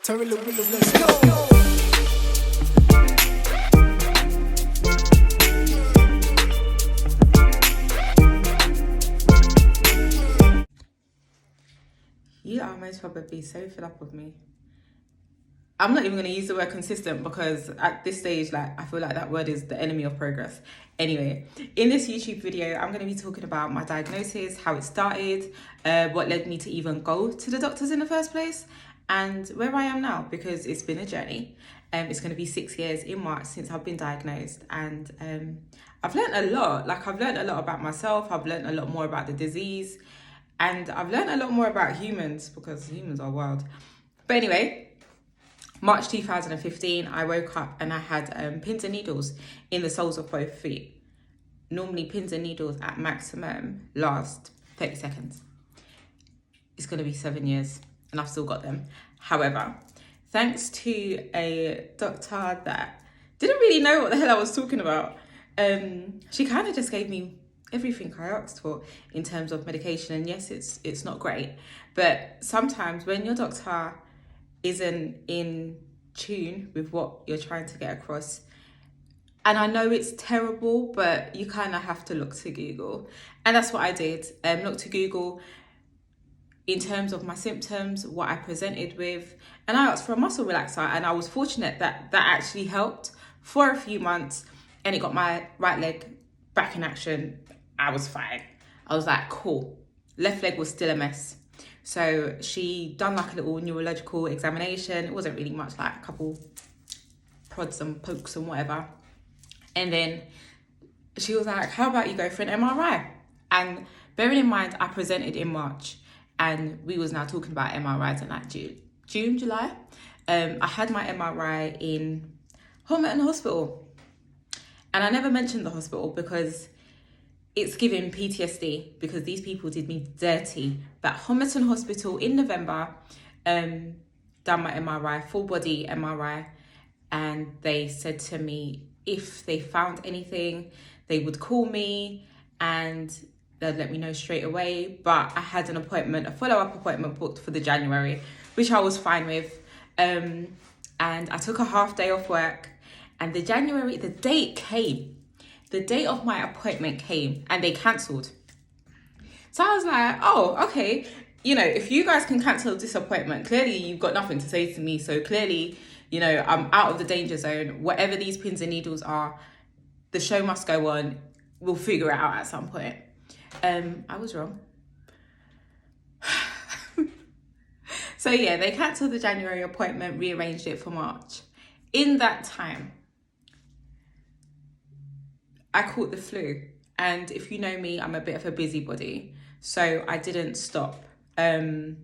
Turn the wheels, let's go. You are most probably so fed up with me. I'm not even going to use the word consistent because at this stage, like, I feel like that word is the enemy of progress. Anyway, in this YouTube video, I'm going to be talking about my diagnosis, how it started, what led me to even go to the doctors in the first place, and where I am now, because it's been a journey. It's going to be 6 years in March since I've been diagnosed, and I've learned a lot. Like, I've learned a lot about myself. I've learned a lot more about the disease, and I've learned a lot more about humans because humans are wild. But anyway, March 2015, I woke up and I had pins and needles in the soles of both feet. Normally, pins and needles at maximum last 30 seconds. It's going to be 7 years and I've still got them. However, thanks to a doctor that didn't really know what the hell I was talking about, she kind of just gave me everything I asked for in terms of medication. And yes, it's not great, but sometimes when your doctor isn't in tune with what you're trying to get across, and I know it's terrible, but you kind of have to look to Google, and that's what I did. Look to Google in terms of my symptoms, what I presented with, and I asked for a muscle relaxer, and I was fortunate that that actually helped for a few months, and it got my right leg back in action. I was fine. I was like, cool. Left leg was still a mess. So she done like a little neurological examination. It wasn't really much, like a couple prods and pokes and whatever. And then she was like, how about you go for an MRI? And bearing in mind, I presented in March and we was now talking about MRIs in like June, July. I had my MRI in Homerton Hospital. And I never mentioned the hospital because it's giving PTSD because these people did me dirty. But Homerton Hospital in November done my MRI, full body MRI, and they said to me if they found anything, they would call me and they'd let me know straight away. But I had an appointment, a follow-up appointment booked for the January, which I was fine with. And I took a half day off work, and the date came. The date of my appointment came and they cancelled. So I was like, oh, okay. You know, if you guys can cancel this appointment, clearly you've got nothing to say to me. So clearly, you know, I'm out of the danger zone. Whatever these pins and needles are, the show must go on. We'll figure it out at some point. I was wrong. So yeah, they cancelled the January appointment, rearranged it for March. In that time, I caught the flu, and if you know me, I'm a bit of a busybody, so I didn't stop. I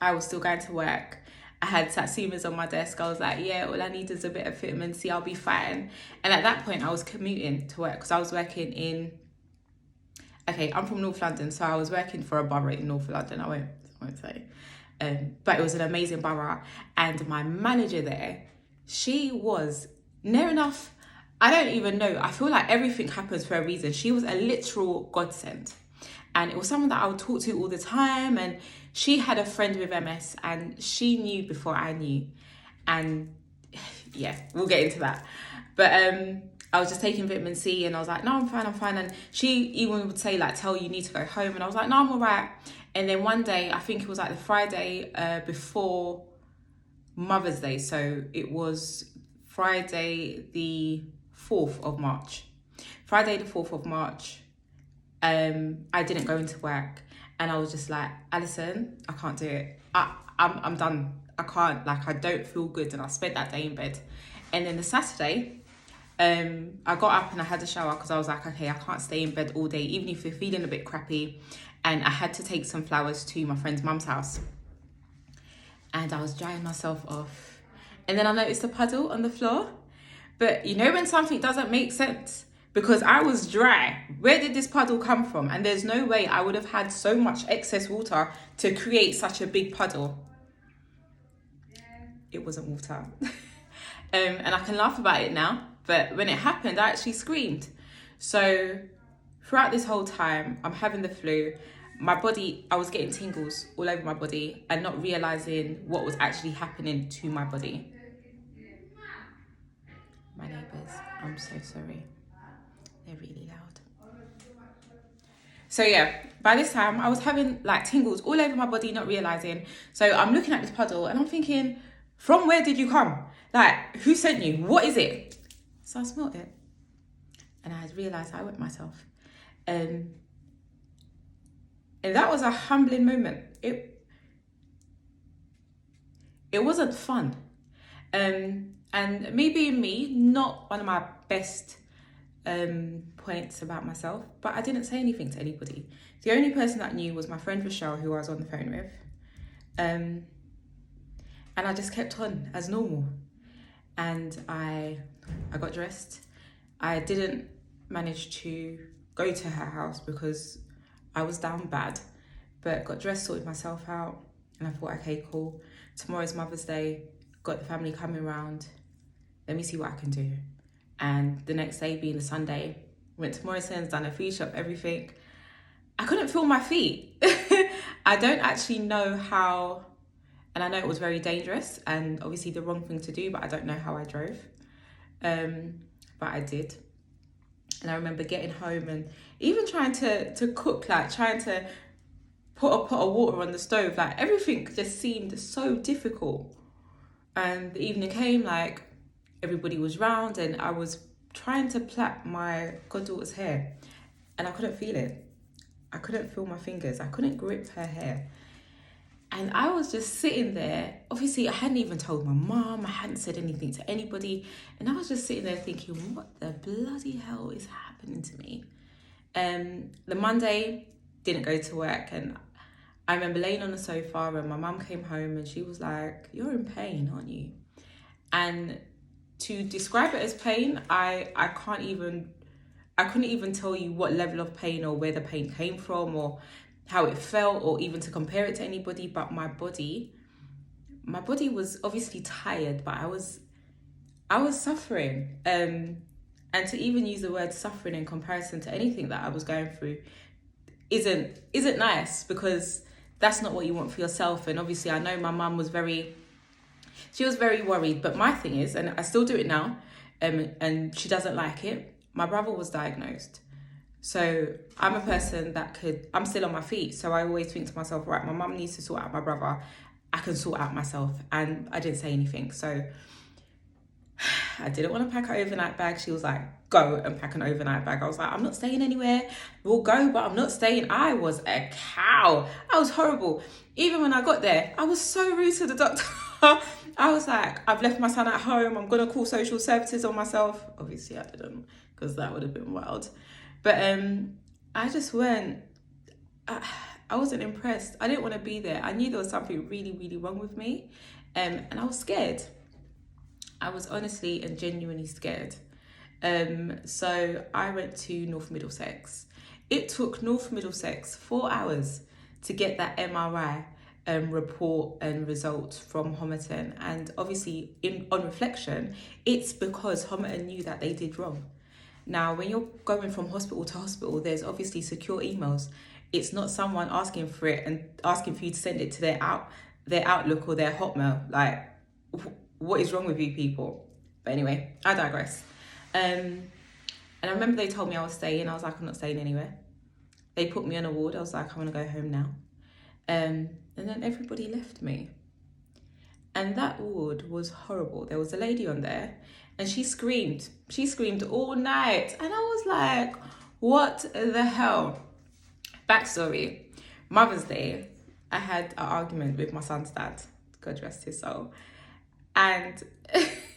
was still going to work. I had Satsumas on my desk. I was like, yeah, all I need is a bit of vitamin C, I'll be fine. And at that point, I was commuting to work because I was working I'm from North London, so I was working for a borough in North London. I won't say. But it was an amazing borough, and my manager there, she was near enough, I don't even know. I feel like everything happens for a reason. She was a literal godsend. And it was someone that I would talk to all the time. And she had a friend with MS and she knew before I knew. And yeah, we'll get into that. But I was just taking vitamin C and I was like, no, I'm fine. And she even would say, like, tell you need to go home. And I was like, no, I'm all right. And then one day, I think it was like the Friday before Mother's Day. So it was Friday the 4th of March. Friday the 4th of March, I didn't go into work and I was just like, Alison, I can't do it. I'm done. I can't, like, I don't feel good. And I spent that day in bed. And then the Saturday, I got up and I had a shower because I was like, okay, I can't stay in bed all day, even if you're feeling a bit crappy. And I had to take some flowers to my friend's mum's house. And I was drying myself off. And then I noticed a puddle on the floor. But you know when something doesn't make sense? Because I was dry. Where did this puddle come from? And there's no way I would have had so much excess water to create such a big puddle. It wasn't water. And I can laugh about it now. But when it happened, I actually screamed. So throughout this whole time, I'm having the flu. my body, I was getting tingles all over my body and not realizing what was actually happening to my body. My neighbours, I'm so sorry. They're really loud. So yeah, by this time I was having like tingles all over my body, not realizing. So I'm looking at this puddle and I'm thinking, from where did you come? Like, who sent you? What is it? So I smelled it and I realized I wet myself. And that was a humbling moment. It wasn't fun. And me being me, not one of my best points about myself, but I didn't say anything to anybody. The only person that knew was my friend Rochelle, who I was on the phone with. And I just kept on as normal. And I got dressed. I didn't manage to go to her house because I was down bad, but got dressed, sorted myself out, and I thought, okay, cool. Tomorrow's Mother's Day, got the family coming around. Let me see what I can do. And the next day being a Sunday, went to Morrison's, done a food shop, everything. I couldn't feel my feet. I don't actually know how, and I know it was very dangerous and obviously the wrong thing to do, but I don't know how I drove. But I did. And I remember getting home and even trying to cook, like trying to put a pot of water on the stove, like everything just seemed so difficult. And the evening came, like everybody was round and I was trying to plait my goddaughter's hair and I couldn't feel it. I couldn't feel my fingers. I couldn't grip her hair. And I was just sitting there. Obviously, I hadn't even told my mum. I hadn't said anything to anybody. And I was just sitting there thinking, what the bloody hell is happening to me? The Monday, didn't go to work. And I remember laying on the sofa and my mum came home and she was like, you're in pain, aren't you? And to describe it as pain, I couldn't even tell you what level of pain or where the pain came from or how it felt or even to compare it to anybody, but my body was obviously tired, but I was suffering. And to even use the word suffering in comparison to anything that I was going through isn't nice, because that's not what you want for yourself. And obviously I know my mum was very worried, but my thing is, and I still do it now, and she doesn't like it, my brother was diagnosed. So I'm a person I'm still on my feet. So I always think to myself, right, my mum needs to sort out my brother. I can sort out myself. And I didn't say anything. So I didn't want to pack an overnight bag. She was like, go and pack an overnight bag. I was like, I'm not staying anywhere. We'll go, but I'm not staying. I was a cow. I was horrible. Even when I got there, I was so rude to the doctor. I was like, I've left my son at home. I'm going to call social services on myself. Obviously I didn't, because that would have been wild. But I just weren't, I wasn't impressed. I didn't want to be there. I knew there was something really, really wrong with me. And I was scared. I was honestly and genuinely scared. So I went to North Middlesex. It took North Middlesex 4 hours to get that MRI report and results from Homerton. And obviously, on reflection, it's because Homerton knew that they did wrong. Now, when you're going from hospital to hospital, there's obviously secure emails. It's not someone asking for it and asking for you to send it to their Outlook or their Hotmail. Like, what is wrong with you people? But anyway, I digress. And I remember they told me I was staying. I was like, I'm not staying anywhere. They put me on a ward. I was like, I want to go home now. And then everybody left me. And that ward was horrible. There was a lady on there and she screamed. She screamed all night. And I was like, what the hell? Backstory. Mother's Day, I had an argument with my son's dad. God rest his soul. And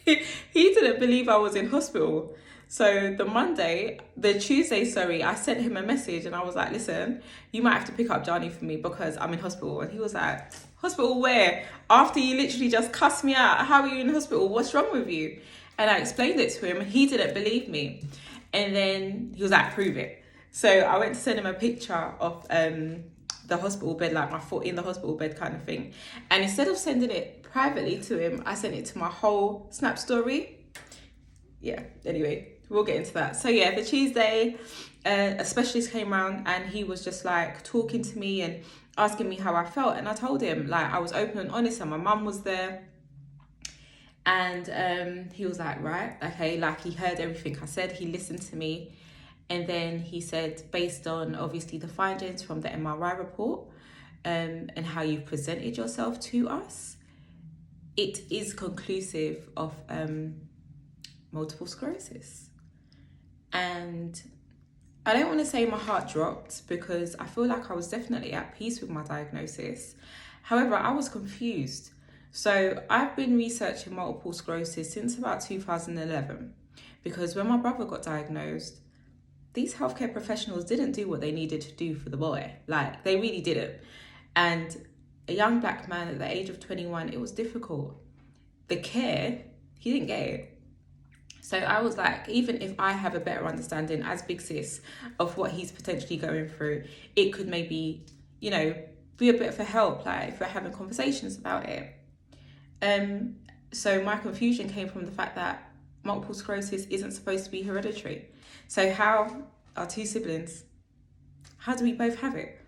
he didn't believe I was in hospital. So the Tuesday, I sent him a message and I was like, listen, you might have to pick up Johnny for me because I'm in hospital. And he was like, hospital where? After you literally just cussed me out, how are you in hospital? What's wrong with you? And I explained it to him and he didn't believe me. And then he was like, prove it. So I went to send him a picture of the hospital bed, like my foot in the hospital bed kind of thing. And instead of sending it privately to him, I sent it to my whole Snap story. Yeah, anyway, we'll get into that. So yeah, the Tuesday, a specialist came around and he was just like talking to me and asking me how I felt. And I told him like I was open and honest and my mum was there. And he was like, right, okay, like he heard everything I said, he listened to me. And then he said, based on obviously the findings from the MRI report and how you've presented yourself to us, it is conclusive of multiple sclerosis. And I don't want to say my heart dropped because I feel like I was definitely at peace with my diagnosis. However, I was confused. So I've been researching multiple sclerosis since about 2011 because when my brother got diagnosed, these healthcare professionals didn't do what they needed to do for the boy. Like, they really didn't. And a young black man at the age of 21, it was difficult. The care, he didn't get it. So I was like, even if I have a better understanding as big sis of what he's potentially going through, it could maybe, you know, be a bit of a help, like if we're having conversations about it. So my confusion came from the fact that multiple sclerosis isn't supposed to be hereditary. So how our two siblings, how do we both have it?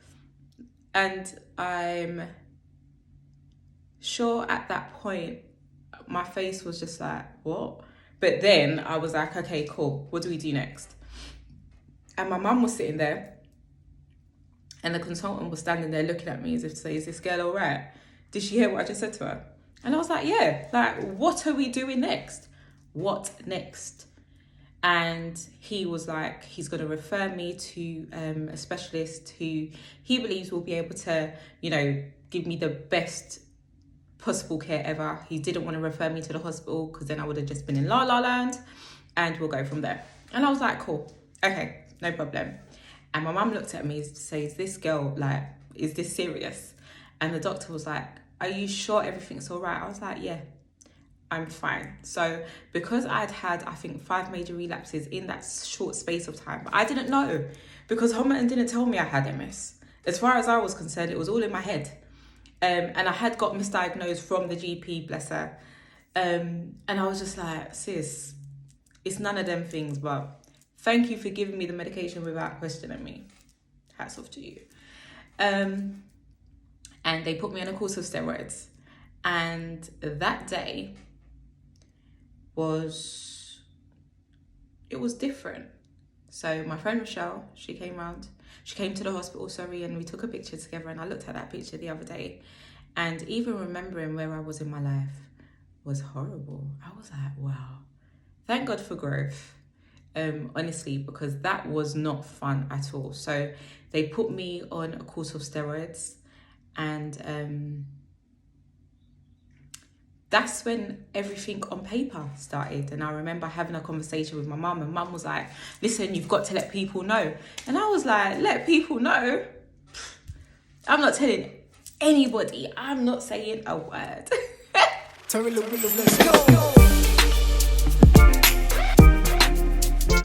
And I'm sure at that point, my face was just like, what? But then I was like, okay, cool. What do we do next? And my mum was sitting there and the consultant was standing there looking at me as if to say, is this girl all right? Did she hear what I just said to her? And I was like, yeah, like, what are we doing next? What next? And he was like, he's going to refer me to a specialist who he believes will be able to, you know, give me the best possible care ever. He didn't want to refer me to the hospital because then I would have just been in la la land, and we'll go from there. And I was like, cool, okay, no problem. And my mum looked at me to say, is this girl, like, is this serious? And the doctor was like, are you sure everything's all right? I was like, yeah, I'm fine. So because I'd had, I think, 5 major relapses in that short space of time, but I didn't know because Homerton didn't tell me I had MS. As far as I was concerned, it was all in my head. And I had got misdiagnosed from the GP, bless her. And I was just like, sis, it's none of them things, but thank you for giving me the medication without questioning me. Hats off to you. And they put me on a course of steroids. And that day was different. So my friend Michelle, she came to the hospital, and we took a picture together, and I looked at that picture the other day, and even remembering where I was in my life was horrible. I was like, wow, thank God for growth, honestly, because that was not fun at all. So they put me on a course of steroids, and that's when everything on paper started. And I remember having a conversation with my mum, and mum was like, listen, you've got to let people know. And I was like, let people know? I'm not telling anybody. I'm not saying a word. Turn the wheel, let's go.